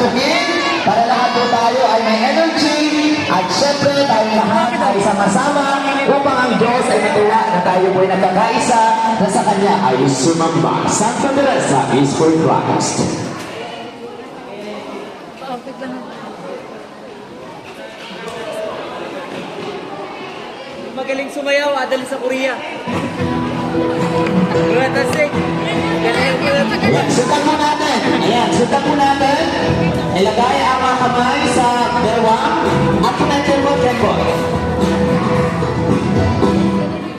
antukin para lahat po tayo ay may energy at syempre tayo lahat ay sama-sama upang ang Diyos ay natuwa na tayo po ay nagkakaisa na sa Kanya ay sumamba. Santa Teresa is for Christ. Magaling sumayaw, adali sa Korea. Gratasik. Ayan, sutan po natin. Ayan, sutan po natin. Ilagay ang mga kamay sa bewang at kinakirmot-kirmot.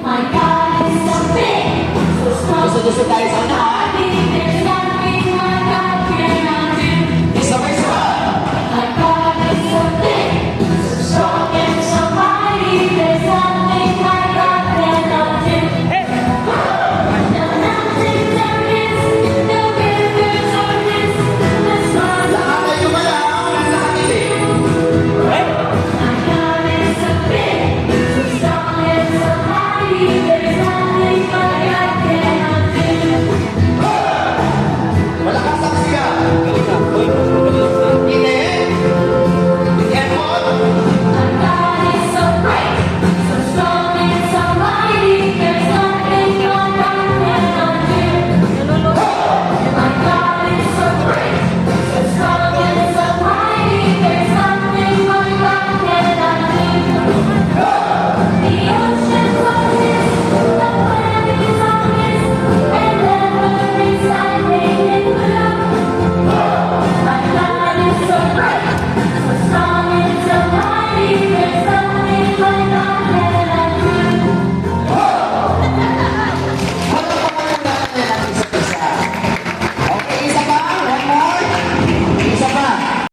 My God is so big, so strong. Gusto tayo sa unahan.